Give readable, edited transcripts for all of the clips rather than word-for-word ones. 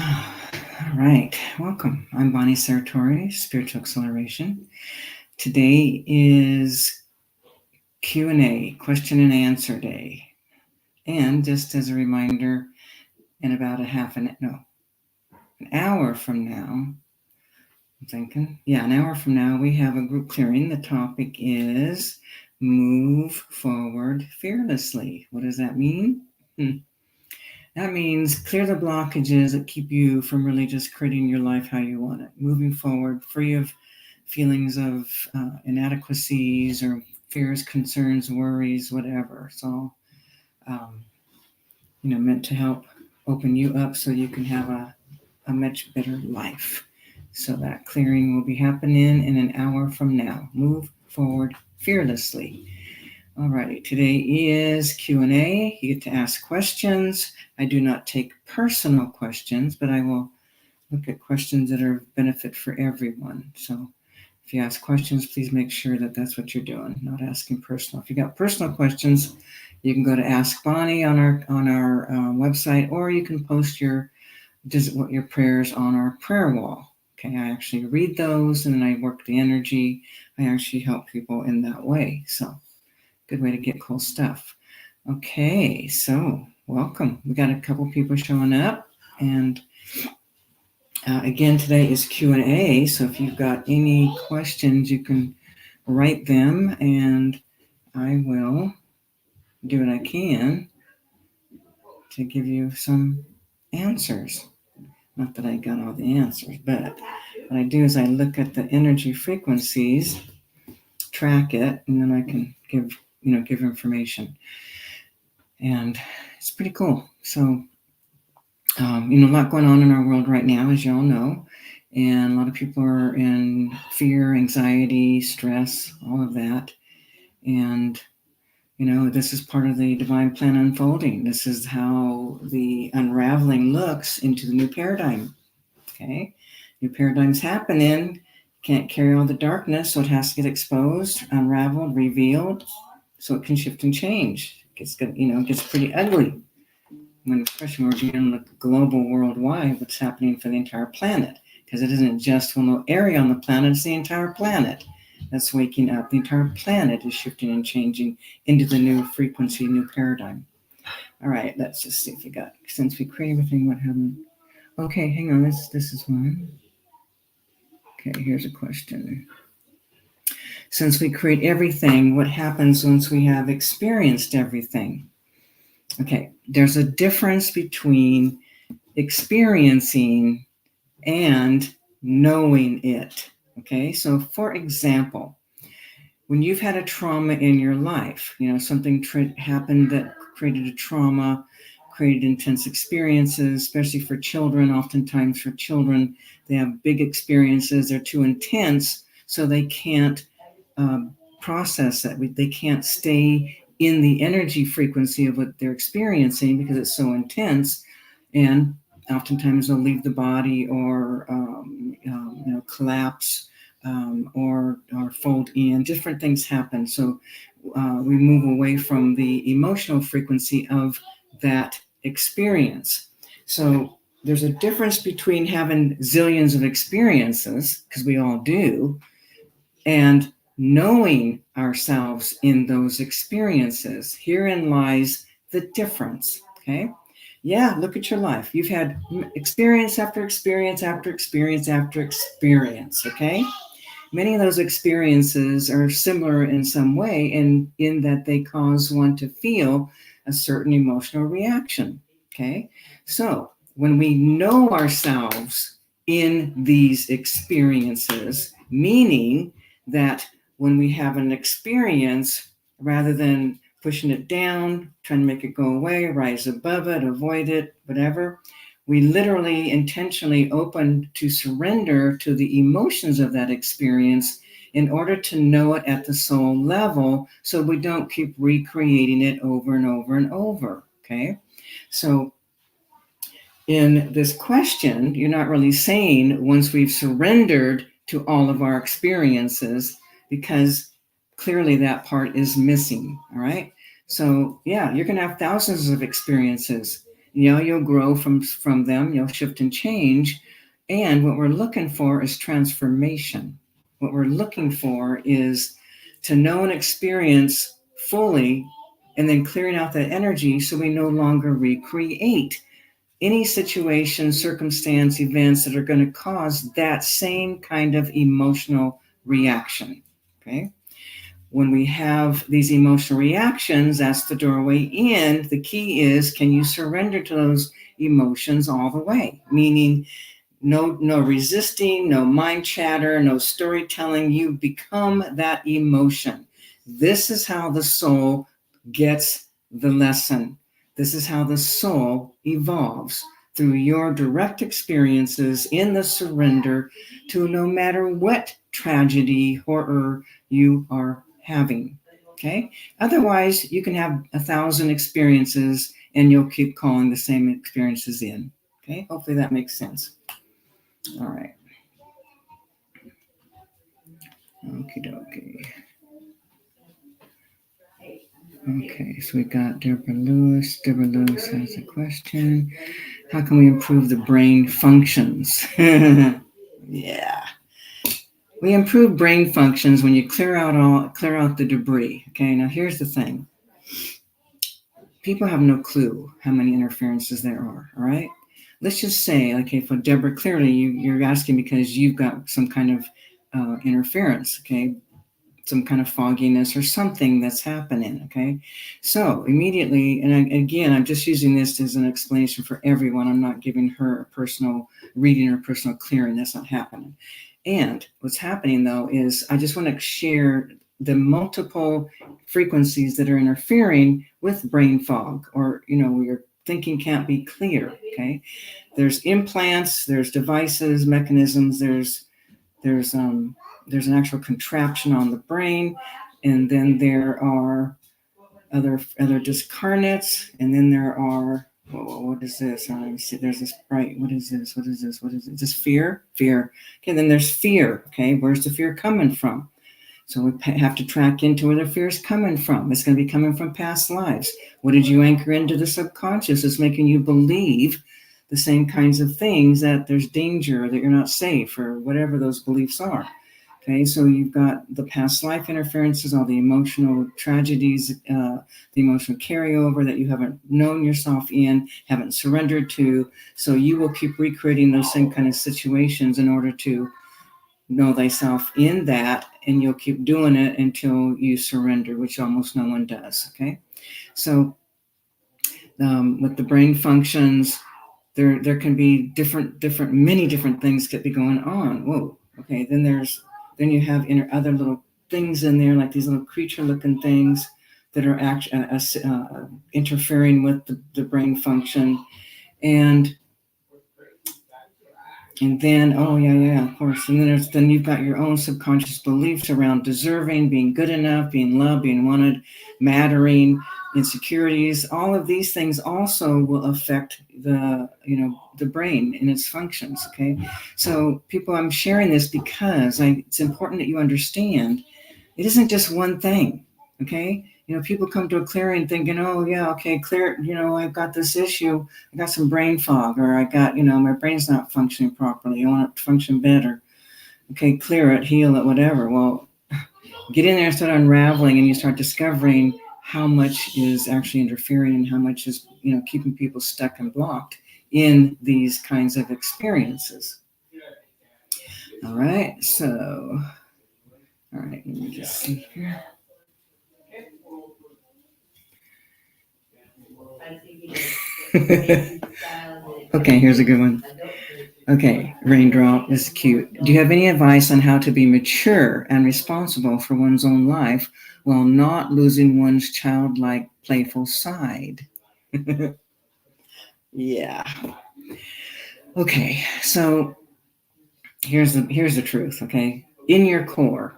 All right, welcome. I'm Bonnie Serratore, Spiritual Acceleration. Today is Q&A, question and answer day. And just as a reminder, in about an hour from now, an hour from now, we have a group clearing. The topic is move forward fearlessly. What does that mean? That means clear the blockages that keep you from really just creating your life how you want it. Moving forward, free of feelings of inadequacies or fears, concerns, worries, whatever. It's all, meant to help open you up so you can have a much better life. So that clearing will be happening in an hour from now. Move forward fearlessly. Alrighty, today is Q&A. You get to ask questions. I do not take personal questions, but I will look at questions that are of benefit for everyone. So if you ask questions, please make sure that that's what you're doing, not asking personal. If you got personal questions, you can go to Ask Bonnie on our website, or you can post your prayers on our prayer wall. Okay, I actually read those and then I work the energy. I actually help people in that way. So good way to get cool stuff. Okay, so welcome. We got a couple people showing up, and again, today is Q&A. So if you've got any questions, you can write them, and I will do what I can to give you some answers. Not that I got all the answers, but what I do is I look at the energy frequencies, track it, and then I can give information. And it's pretty cool. So, a lot going on in our world right now, as you all know. And a lot of people are in fear, anxiety, stress, all of that. And, this is part of the divine plan unfolding. This is how the unraveling looks into the new paradigm. Okay? New paradigm's happening. Can't carry all the darkness, so it has to get exposed, unraveled, revealed, so it can shift and change. It gets pretty ugly. Especially when we're dealing with global, worldwide, what's happening for the entire planet. Because it isn't just one little area on the planet, it's the entire planet that's waking up. The entire planet is shifting and changing into the new frequency, new paradigm. All right, let's just see if we got, since we create everything, what happened? Okay, hang on, this is one. Okay, here's a question. Since we create everything, what happens once we have experienced everything? Okay, there's a difference between experiencing and knowing it. Okay, so for example, when you've had a trauma in your life, something happened that created a trauma, created intense experiences, especially for children. Oftentimes for children, they have big experiences, they're too intense, so they can't process it. They can't stay in the energy frequency of what they're experiencing because it's so intense, and oftentimes they'll leave the body or collapse or fold in. Different things happen. So we move away from the emotional frequency of that experience. So there's a difference between having zillions of experiences, because we all do, and knowing ourselves in those experiences. Herein lies the difference. Okay? Yeah, look at your life. You've had experience after experience after experience after experience. Okay? Many of those experiences are similar in some way, in that they cause one to feel a certain emotional reaction. Okay? So when we know ourselves in these experiences, meaning that when we have an experience, rather than pushing it down, trying to make it go away, rise above it, avoid it, whatever, we literally intentionally open to surrender to the emotions of that experience in order to know it at the soul level, so we don't keep recreating it over and over and over. Okay? So in this question, you're not really saying once we've surrendered to all of our experiences, because clearly that part is missing. All right. So yeah, you're going to have thousands of experiences. You'll grow from them, you'll shift and change. And what we're looking for is transformation. What we're looking for is to know and experience fully, and then clearing out that energy so we no longer recreate any situation, circumstance, events that are going to cause that same kind of emotional reaction. Okay? When we have these emotional reactions, that's the doorway in. The key is, can you surrender to those emotions all the way? Meaning, no resisting, no mind chatter, no storytelling. You become that emotion. This is how the soul gets the lesson. This is how the soul evolves, through your direct experiences in the surrender to no matter what tragedy, horror you are having. Okay? Otherwise, you can have 1,000 experiences and you'll keep calling the same experiences in. Okay? Hopefully that makes sense. All right. Okie dokie. Okay, so we got Deborah Lewis. Deborah Lewis has a question. How can we improve the brain functions? Yeah. We improve brain functions when you clear out the debris. Okay, now here's the thing. People have no clue how many interferences there are, all right? Let's just say, okay, for Deborah, clearly you're asking because you've got some kind of interference, okay? Some kind of fogginess or something that's happening. Okay. So immediately, and again, I'm just using this as an explanation for everyone. I'm not giving her a personal reading or personal clearing. That's not happening. And what's happening though is I just want to share the multiple frequencies that are interfering with brain fog, or, your thinking can't be clear. Okay. There's implants, there's devices, mechanisms, there's an actual contraption on the brain, and then there are other discarnates, and then there are what is this? See, there's this bright. What is this? What is this? What is it? Just fear. Okay, then there's fear. Okay, where's the fear coming from? So we have to track into where the fear is coming from. It's going to be coming from past lives. What did you anchor into the subconscious? It's making you believe the same kinds of things, that there's danger, that you're not safe, or whatever those beliefs are. Okay, so you've got the past life interferences, all the emotional tragedies, the emotional carryover that you haven't known yourself in, haven't surrendered to. So you will keep recreating those same kind of situations in order to know thyself in that, and you'll keep doing it until you surrender, which almost no one does. Okay, so with the brain functions, there can be many different things could be going on. Whoa. Okay, then you have other little things in there, like these little creature-looking things that are interfering with the brain function, and then of course, and then you've got your own subconscious beliefs around deserving, being good enough, being loved, being wanted, mattering, insecurities. All of these things also will affect the brain and its functions. Okay, so people, I'm sharing this because it's important that you understand it isn't just one thing. Okay, people come to a clearing thinking, oh yeah, okay, clear, I've got this issue, I got some brain fog, or I got, my brain's not functioning properly, I want it to function better. Okay, clear it, heal it, whatever. Well, get in there and start unraveling, and you start discovering how much is actually interfering and how much is, keeping people stuck and blocked in these kinds of experiences. All right, so, all right, let me just see here. Okay, here's a good one. Okay, Raindrop is cute. Do you have any advice on how to be mature and responsible for one's own life while not losing one's childlike, playful side? Yeah. Okay, so here's the truth, okay? In your core,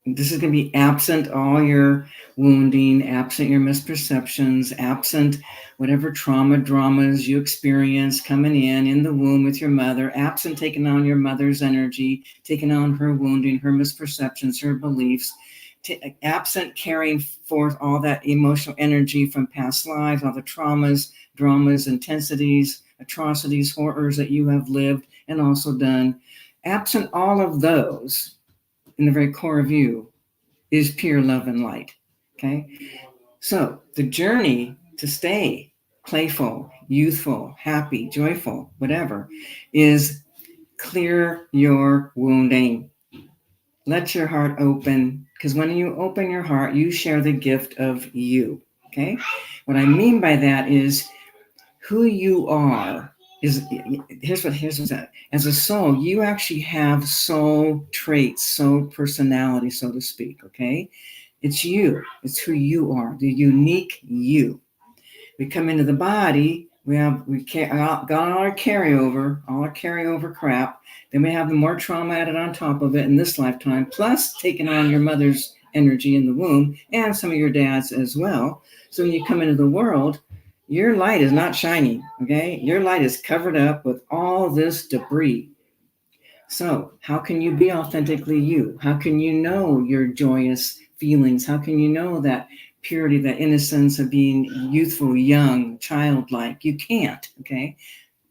this is going to be absent all your wounding, absent your misperceptions, absent whatever dramas you experience coming in the womb with your mother, absent taking on your mother's energy, taking on her wounding, her misperceptions, her beliefs, absent carrying forth all that emotional energy from past lives, all the traumas, dramas, intensities, atrocities, horrors that you have lived and also done. Absent all of those, in the very core of you, is pure love and light. Okay? So the journey to stay playful, youthful, happy, joyful, whatever, is clear your wounding. Let your heart open, because when you open your heart, you share the gift of you. Okay? What I mean by that is who you are is here's what that. As a soul, you actually have soul traits, soul personality, so to speak. Okay? It's you. It's who you are, the unique you. We come into the body, we got all our carryover crap. Then we have the more trauma added on top of it in this lifetime, plus taking on your mother's energy in the womb and some of your dad's as well. So when you come into the world, your light is not shining, okay? Your light is covered up with all this debris. So how can you be authentically you? How can you know your joyous feelings? How can you know that purity, that innocence of being youthful, young, childlike? You can't, okay?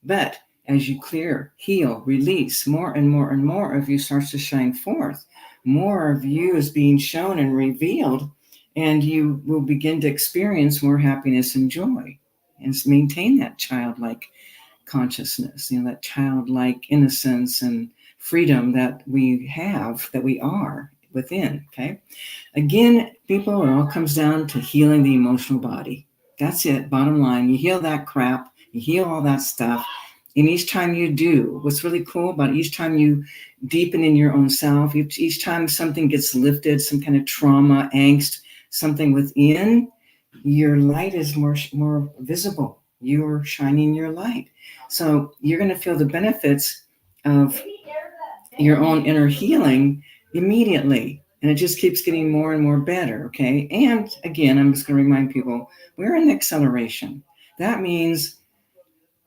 But as you clear, heal, release, more and more and more of you starts to shine forth. More of you is being shown and revealed, and you will begin to experience more happiness and joy and maintain that childlike consciousness, that childlike innocence and freedom that we have, that we are within. Okay. Again, people, it all comes down to healing the emotional body. That's it. Bottom line, you heal that crap, you heal all that stuff. And each time you do, what's really cool about each time you deepen in your own self, each time something gets lifted, some kind of trauma, angst, something within, your light is more visible. You're shining your light. So you're going to feel the benefits of your own inner healing immediately. And it just keeps getting more and more better, okay? And again, I'm just going to remind people, we're in acceleration. That means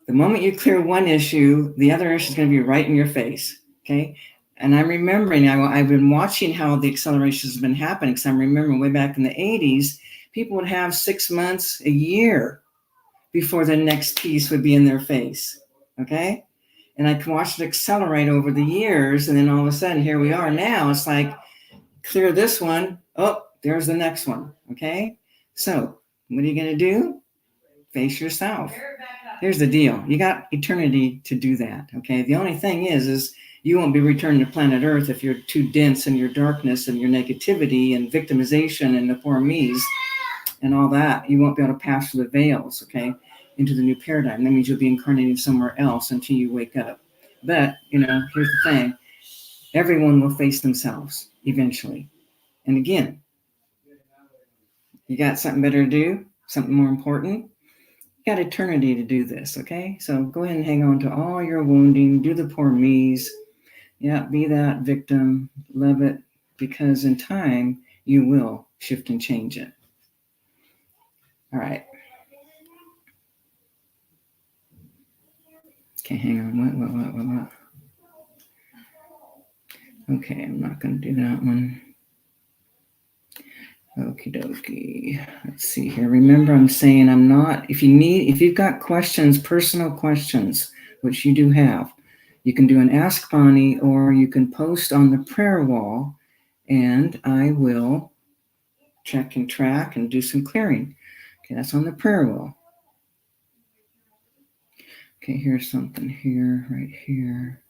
the moment you clear one issue, the other issue is going to be right in your face, okay? And I'm remembering, I've been watching how the acceleration has been happening, because I'm remembering way back in the 80s, people would have 6 months, a year before the next piece would be in their face, okay? And I can watch it accelerate over the years, and then all of a sudden, here we are now. It's like, clear this one. Oh, there's the next one, okay? So what are you going to do? Face yourself. Here's the deal. You got eternity to do that, okay? The only thing is you won't be returning to planet Earth if you're too dense in your darkness and your negativity and victimization and the poor me's and all that. You won't be able to pass through the veils, okay, into the new paradigm. That means you'll be incarnating somewhere else until you wake up. But, here's the thing. Everyone will face themselves eventually. And again, you got something better to do, something more important. You got eternity to do this, okay? So go ahead and hang on to all your wounding, do the poor me's. Yeah, be that victim, love it, because in time, you will shift and change it. All right. Okay, hang on. What? Okay, I'm not going to do that one. Okie dokie. Let's see here. Remember, I'm saying I'm not, if you've got questions, personal questions, which you do have, you can do an Ask Bonnie, or you can post on the prayer wall, and I will check and track and do some clearing. Okay, that's on the prayer wall. Okay, here's something here, right here.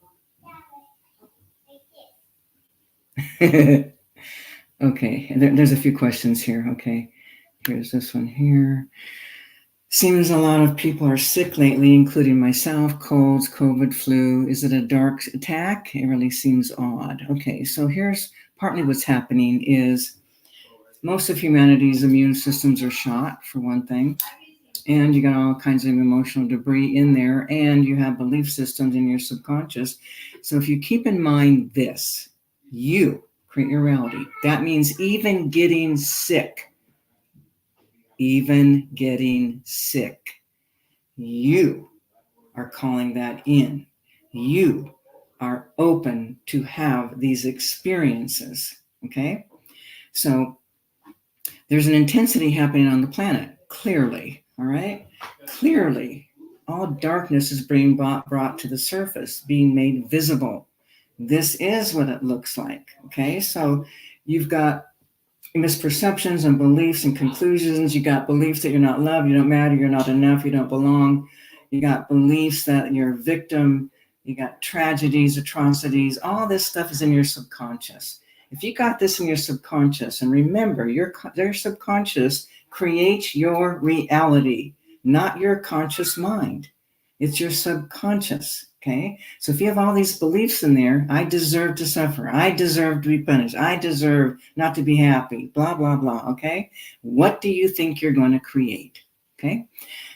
Okay, there's a few questions here. Okay, here's this one here. Seems a lot of people are sick lately, including myself. Colds, COVID, flu. Is it a dark attack? It really seems odd. Okay, so here's partly what's happening is most of humanity's immune systems are shot, for one thing. And you got all kinds of emotional debris in there, and you have belief systems in your subconscious. So if you keep in mind this, you create your reality. That means even getting sick, you are calling that in. You are open to have these experiences, okay? So there's an intensity happening on the planet, clearly, all right? Clearly, all darkness is being brought to the surface, being made visible. This is what it looks like, okay? So you've got misperceptions and beliefs and conclusions. You got beliefs that you're not loved, you don't matter, you're not enough, you don't belong. You got beliefs that you're a victim. You got tragedies, atrocities. All this stuff is in your subconscious. If you got this in your subconscious, and remember, your subconscious creates your reality, not your conscious mind. It's your subconscious, okay? So if you have all these beliefs in there, I deserve to suffer, I deserve to be punished, I deserve not to be happy, blah, blah, blah, okay? What do you think you're going to create, okay?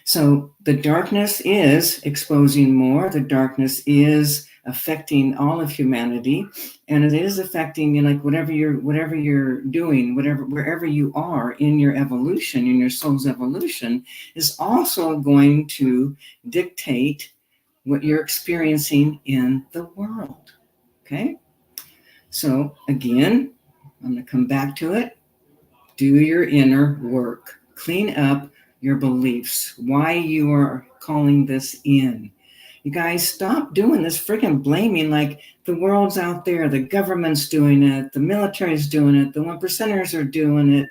So the darkness is exposing more. The darkness is affecting all of humanity, and it is affecting, like whatever you're doing, wherever you are in your evolution, in your soul's evolution, is also going to dictate what you're experiencing in the world. Okay. So again, I'm going to come back to it. Do your inner work. Clean up your beliefs, why you are calling this in. You guys, stop doing this freaking blaming, like the world's out there, the government's doing it, the military's doing it, the 1%ers are doing it,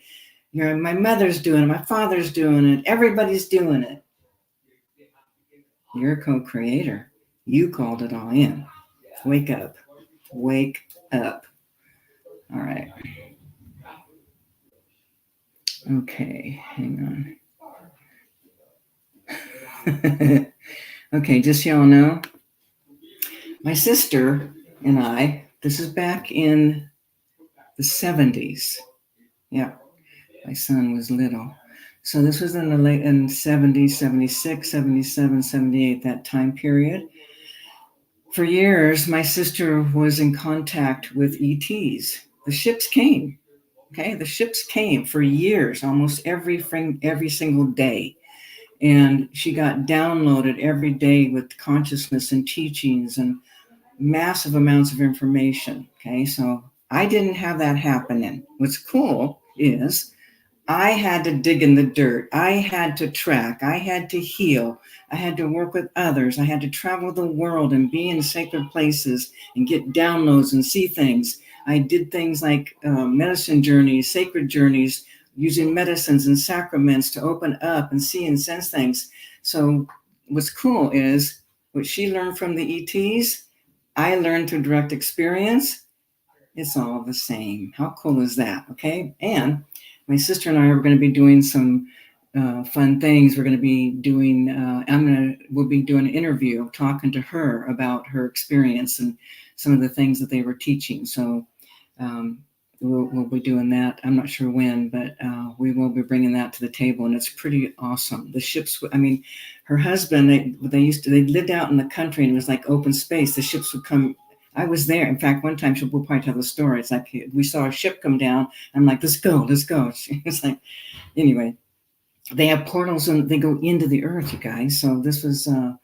my mother's doing it, my father's doing it, everybody's doing it. You're a co-creator. You called it all in. Wake up. Wake up. All right. Okay, hang on. Okay, just so y'all know, my sister and I, this is back in the 70s. Yeah, my son was little. So this was in the late 70s, 76, 77, 78, that time period. For years, my sister was in contact with ETs. The ships came. Okay, the ships came for years, almost every single day. And she got downloaded every day with consciousness and teachings and massive amounts of information. Okay, so I didn't have that happening. What's cool is I had to dig in the dirt. I had to track. I had to heal. I had to work with others. I had to travel the world and be in sacred places and get downloads and see things. I did things like medicine journeys, sacred journeys, using medicines and sacraments to open up and see and sense things. So what's cool is what she learned from the ETs, I learned through direct experience. It's all the same. How cool is that? Okay. And my sister and I are going to be doing some fun things. We're going to be doing, we'll be doing an interview, talking to her about her experience and some of the things that they were teaching. So we'll be doing that. I'm not sure when, but we will be bringing that to the table, and it's pretty awesome. The ships, I mean, her husband, they lived out in the country, and it was like open space. The ships would come. I was there. In fact, one time we'll probably tell the story. It's like we saw a ship come down. I'm like, let's go. It's like, anyway, they have portals and they go into the earth, you guys. So this was up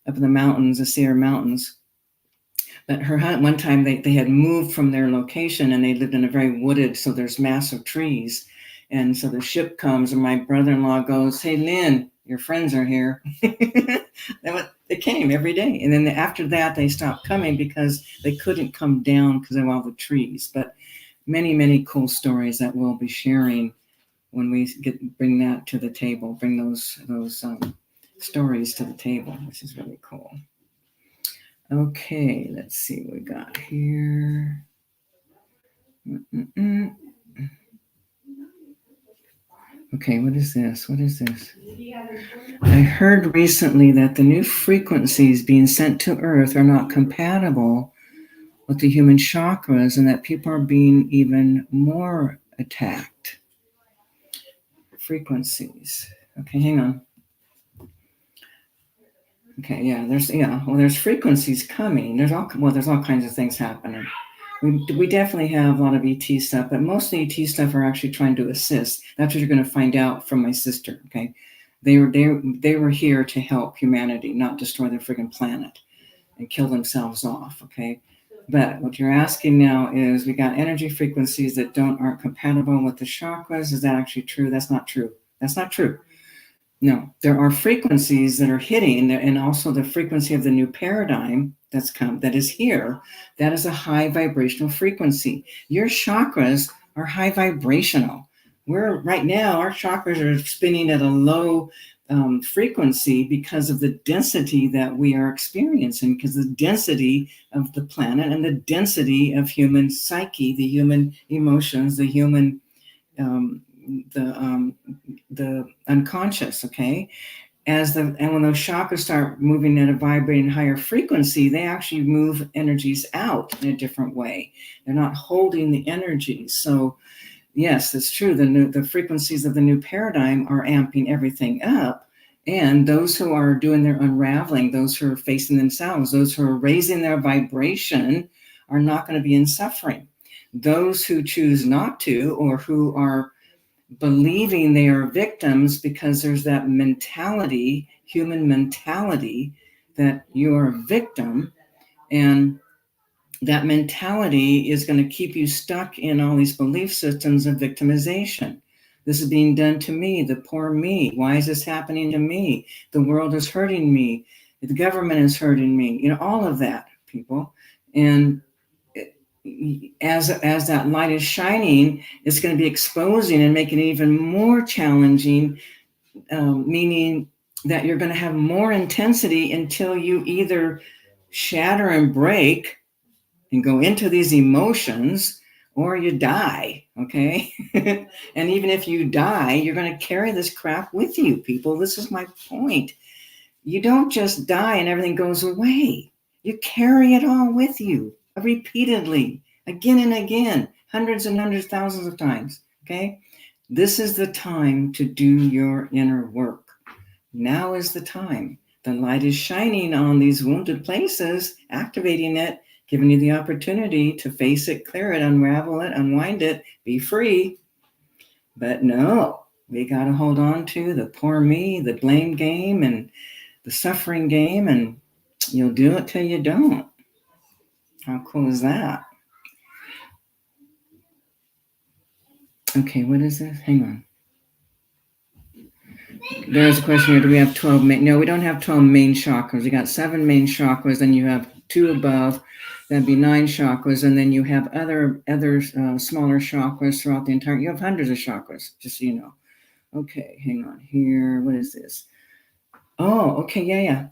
in the mountains, the Sierra Mountains. But one time they had moved from their location and they lived in a very wooded, so there's massive trees. And so the ship comes and my brother-in-law goes, hey, Lynn, your friends are here. They came every day. And then after that, they stopped coming because they couldn't come down because of all the trees. But many, many cool stories that we'll be sharing when we bring that to the table, bring those stories to the table, which is really cool. Okay, let's see what we got here. Okay, what is this? I heard recently that the new frequencies being sent to Earth are not compatible with the human chakras and that people are being even more attacked. Frequencies. Okay, hang on. Okay, yeah, there's frequencies coming. There's all kinds of things happening. We definitely have a lot of ET stuff, but most of the ET stuff are actually trying to assist. That's what you're going to find out from my sister. Okay, they were here to help humanity, not destroy their friggin' planet and kill themselves off. Okay, But what you're asking now is we got energy frequencies that aren't compatible with the chakras. Is that actually true? That's not true. That's not true. No, there are frequencies that are hitting, and also the frequency of the new paradigm that is here. That is a high vibrational frequency. Your chakras are high vibrational. We're right now, our chakras are spinning at a low frequency because of the density that we are experiencing, because the density of the planet and the density of human psyche, the human emotions, the human um, the unconscious. Okay, and when those chakras start moving at a vibrating higher frequency, they actually move energies out in a different way. They're not holding the energies. So yes, that's true. The frequencies of the new paradigm are amping everything up. And those who are doing their unraveling, those who are facing themselves, those who are raising their vibration are not going to be in suffering. Those who choose not to, or who are believing they are victims because there's that mentality, human mentality, that you're a victim, and that mentality is going to keep you stuck in all these belief systems of victimization. This is being done to me, the poor me. Why is this happening to me? The world is hurting me. The government is hurting me. All of that, people. And as that light is shining, it's going to be exposing and making it even more challenging, meaning that you're going to have more intensity until you either shatter and break and go into these emotions, or you die. Okay. And even if you die, you're going to carry this crap with you, people. This is my point. You don't just die and everything goes away. You carry it all with you repeatedly, again and again, hundreds and hundreds, thousands of times. Okay. This is the time to do your inner work. Now is the time. The light is shining on these wounded places, activating it, giving you the opportunity to face it, clear it, unravel it, unwind it, be free. But no, we got to hold on to the poor me, the blame game, and the suffering game, and you'll do it till you don't. How cool is that? Okay, what is this? Hang on. There's a question here. Do we have 12 main? No, we don't have 12 main chakras. We got 7 main chakras, then you have 2 above. That'd be 9 chakras, and then you have other smaller chakras throughout the entire. You have hundreds of chakras, just so you know. Okay, hang on here. What is this? Oh, okay, yeah.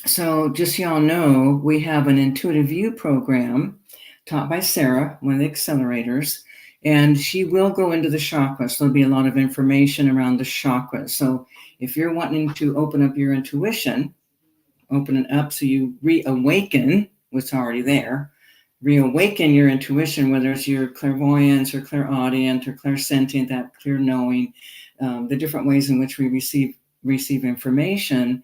So just so y'all know, we have an intuitive view program taught by Sarah, one of the accelerators, and she will go into the chakras. So there'll be a lot of information around the chakras. So if you're wanting to open up your intuition, open it up so you reawaken what's already there, reawaken your intuition, whether it's your clairvoyance or clairaudient or clairsentient, that clear knowing, the different ways in which we receive information.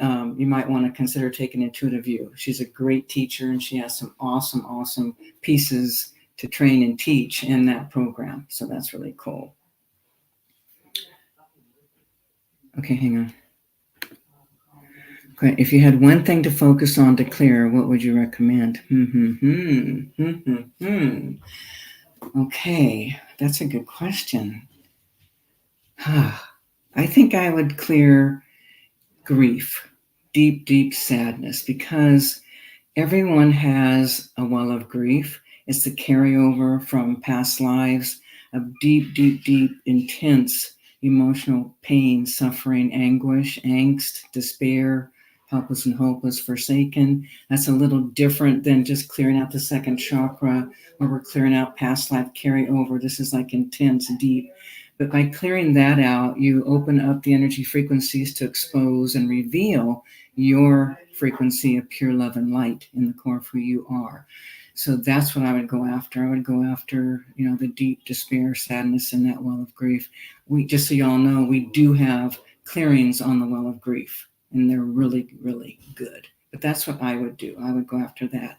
You might want to consider taking intuitive view. She's a great teacher, and she has some awesome pieces to train and teach in that program. So that's really cool. Okay, hang on. Okay, if you had one thing to focus on to clear, what would you recommend? Okay, that's a good question. I think I would clear grief, deep sadness, because everyone has a well of grief. It's the carryover from past lives of deep, intense emotional pain, suffering, anguish, angst, despair, helpless and hopeless, forsaken. That's a little different than just clearing out the second chakra, where we're clearing out past life carryover. This is like intense, deep. But by clearing that out, you open up the energy frequencies to expose and reveal your frequency of pure love and light in the core of who you are. So that's what I would go after. I would go after, the deep despair, sadness, and that well of grief. Just so y'all know, we do have clearings on the well of grief, and they're really, really good. But that's what I would do. I would go after that,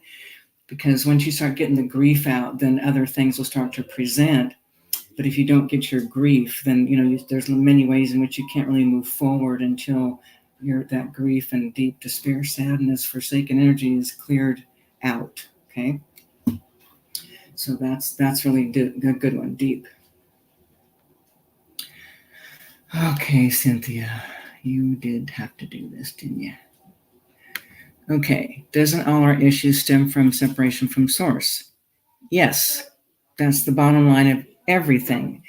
because once you start getting the grief out, then other things will start to present. But if you don't get your grief, then there's many ways in which you can't really move forward until that grief and deep despair, sadness, forsaken energy is cleared out. Okay. So that's really a good one, deep. Okay, Cynthia, you did have to do this, didn't you? Okay, doesn't all our issues stem from separation from source? Yes, that's the bottom line of everything.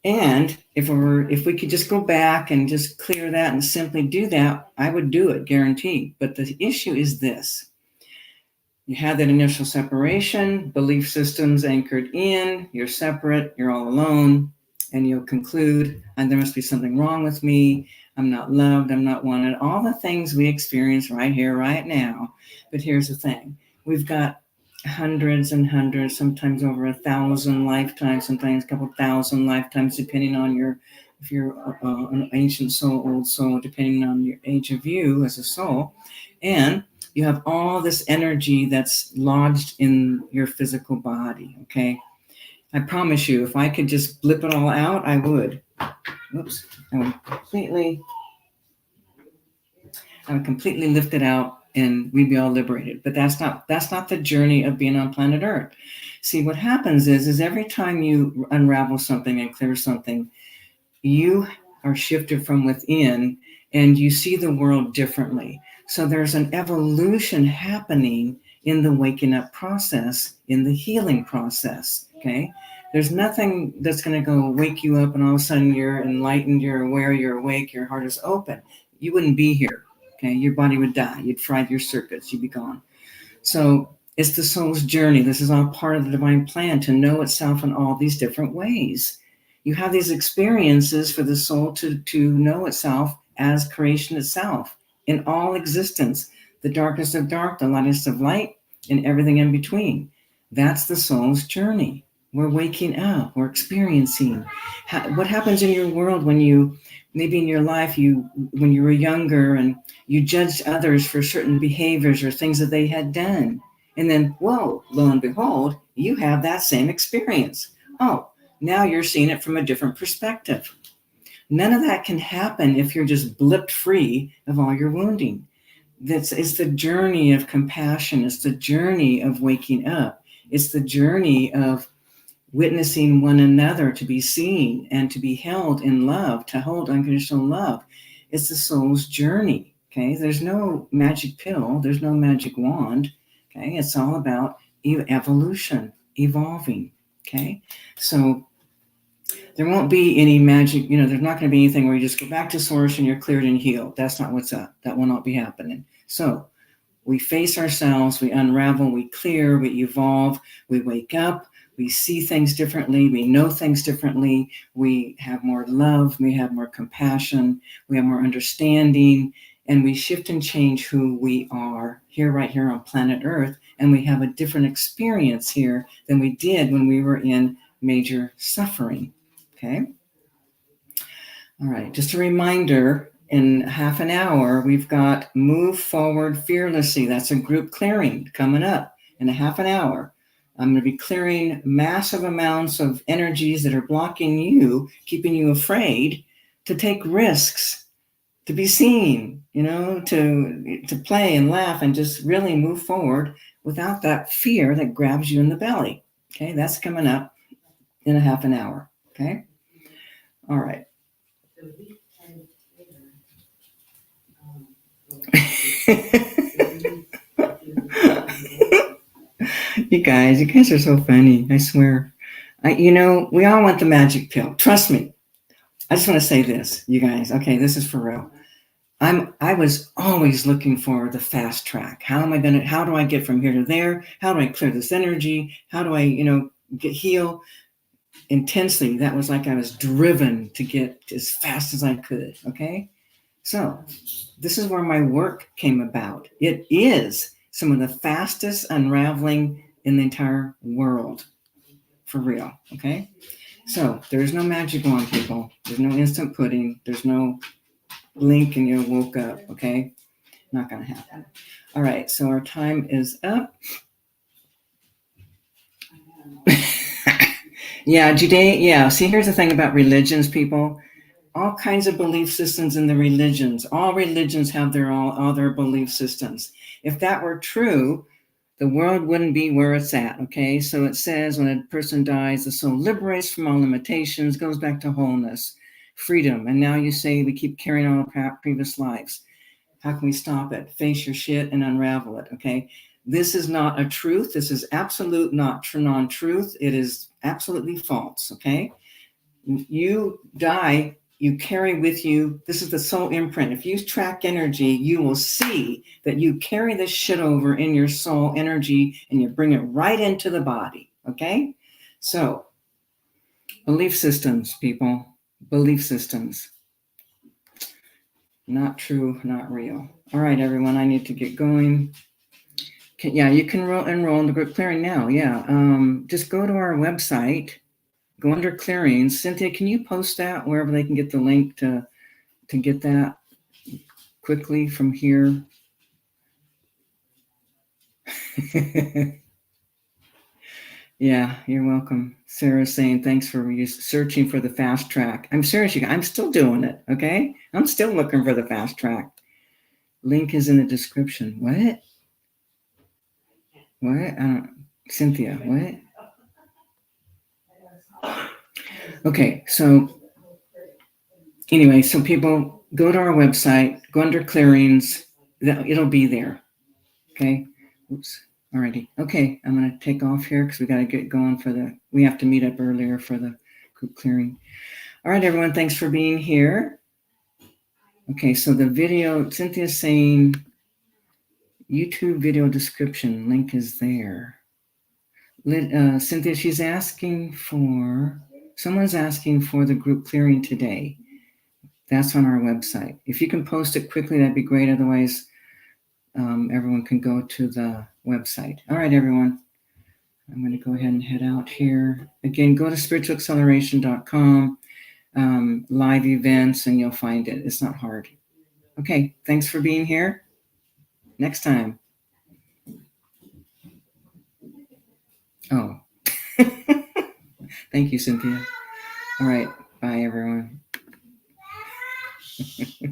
And if we could just go back and just clear that and simply do that, I would do it, guaranteed. But the issue is this. You had that initial separation, belief systems anchored in, you're separate, you're all alone, and you'll conclude, and there must be something wrong with me, I'm not loved, I'm not wanted, all the things we experience right here, right now. But here's the thing. We've got hundreds and hundreds, sometimes over 1,000 lifetimes, sometimes a couple thousand lifetimes, depending on if you're an ancient soul, old soul, depending on your age of you as a soul. And you have all this energy that's lodged in your physical body, okay? I promise you, if I could just blip it all out, I would. Oops. I would completely lift it out and we'd be all liberated. But that's not the journey of being on planet Earth. See, what happens is every time you unravel something and clear something, you are shifted from within and you see the world differently. So there's an evolution happening in the waking up process, in the healing process, okay? There's nothing that's going to go wake you up and all of a sudden you're enlightened, you're aware, you're awake, your heart is open. You wouldn't be here, okay? Your body would die. You'd fry your circuits. You'd be gone. So it's the soul's journey. This is all part of the divine plan to know itself in all these different ways. You have these experiences for the soul to know itself as creation itself in all existence, the darkest of dark, the lightest of light, and everything in between. That's the soul's journey. We're waking up, we're experiencing. What happens in your world when you, maybe in your life, when you were younger and you judged others for certain behaviors or things that they had done. And then, whoa, lo and behold, you have that same experience. Oh, now you're seeing it from a different perspective. None of that can happen if you're just blipped free of all your wounding. It's the journey of compassion. It's the journey of waking up. It's the journey of witnessing one another to be seen and to be held in love, to hold unconditional love. It's the soul's journey, okay? There's no magic pill. There's no magic wand, okay? It's all about evolution, evolving, okay? So there won't be any magic, there's not going to be anything where you just go back to source and you're cleared and healed. That's not what's up. That will not be happening. So we face ourselves, we unravel, we clear, we evolve, we wake up, we see things differently, we know things differently, we have more love, we have more compassion, we have more understanding, and we shift and change who we are right here on planet Earth, and we have a different experience here than we did when we were in major suffering. Okay. All right. Just a reminder, in half an hour, we've got Move Forward Fearlessly. That's a group clearing coming up in a half an hour. I'm going to be clearing massive amounts of energies that are blocking you, keeping you afraid to take risks, to be seen, to play and laugh and just really move forward without that fear that grabs you in the belly. Okay. That's coming up in a half an hour. Okay. All right. You guys are so funny. I swear. We all want the magic pill. Trust me. I just want to say this, you guys. Okay, this is for real. I was always looking for the fast track. How do I get from here to there? How do I clear this energy? How do I, heal intensely? That was like I was driven to get as fast as I could. Okay. So this is where my work came about. It is some of the fastest unraveling in the entire world. For real. Okay. So there's no magic wand, people. There's no instant pudding. There's no blink and you woke up. Okay. Not going to happen. All right. So our time is up. Yeah. See, here's the thing about religions, people. All kinds of belief systems in the religions. All religions have all their belief systems. If that were true, the world wouldn't be where it's at. Okay, so it says when a person dies, the soul liberates from all limitations, goes back to wholeness, freedom. And now you say we keep carrying on previous lives. How can we stop it? Face your shit and unravel it. Okay, this is not a truth. This is absolute not non-truth. It is absolutely false. Okay, you die, you carry with you, this is the soul imprint. If you track energy, you will see that you carry this shit over in your soul energy and you bring it right into the body. Okay, so belief systems, people, belief systems. Not true, not real. All right, everyone, I need to get going. Yeah, you can enroll in the group clearing now. Yeah, just go to our website, go under clearings. Cynthia, can you post that wherever they can get the link to get that quickly from here? Yeah, you're welcome. Sarah's saying thanks for searching for the fast track. I'm serious, you guys. I'm still doing it. Okay, I'm still looking for the fast track. Link is in the description. What? Cynthia, what? Okay, so anyway, so people go to our website, go under clearings, it'll be there. Okay. Oops. Alrighty. Okay, I'm gonna take off here because we got to get going we have to meet up earlier for the group clearing. All right, everyone, thanks for being here. Okay, so the video, Cynthia's saying YouTube video description, link is there. Cynthia, someone's asking for the group clearing today. That's on our website. If you can post it quickly, that'd be great. Otherwise, everyone can go to the website. All right, everyone. I'm going to go ahead and head out here. Again, go to spiritualacceleration.com, live events, and you'll find it. It's not hard. Okay, thanks for being here. Next time. Oh. Thank you, Cynthia. All right. Bye, everyone.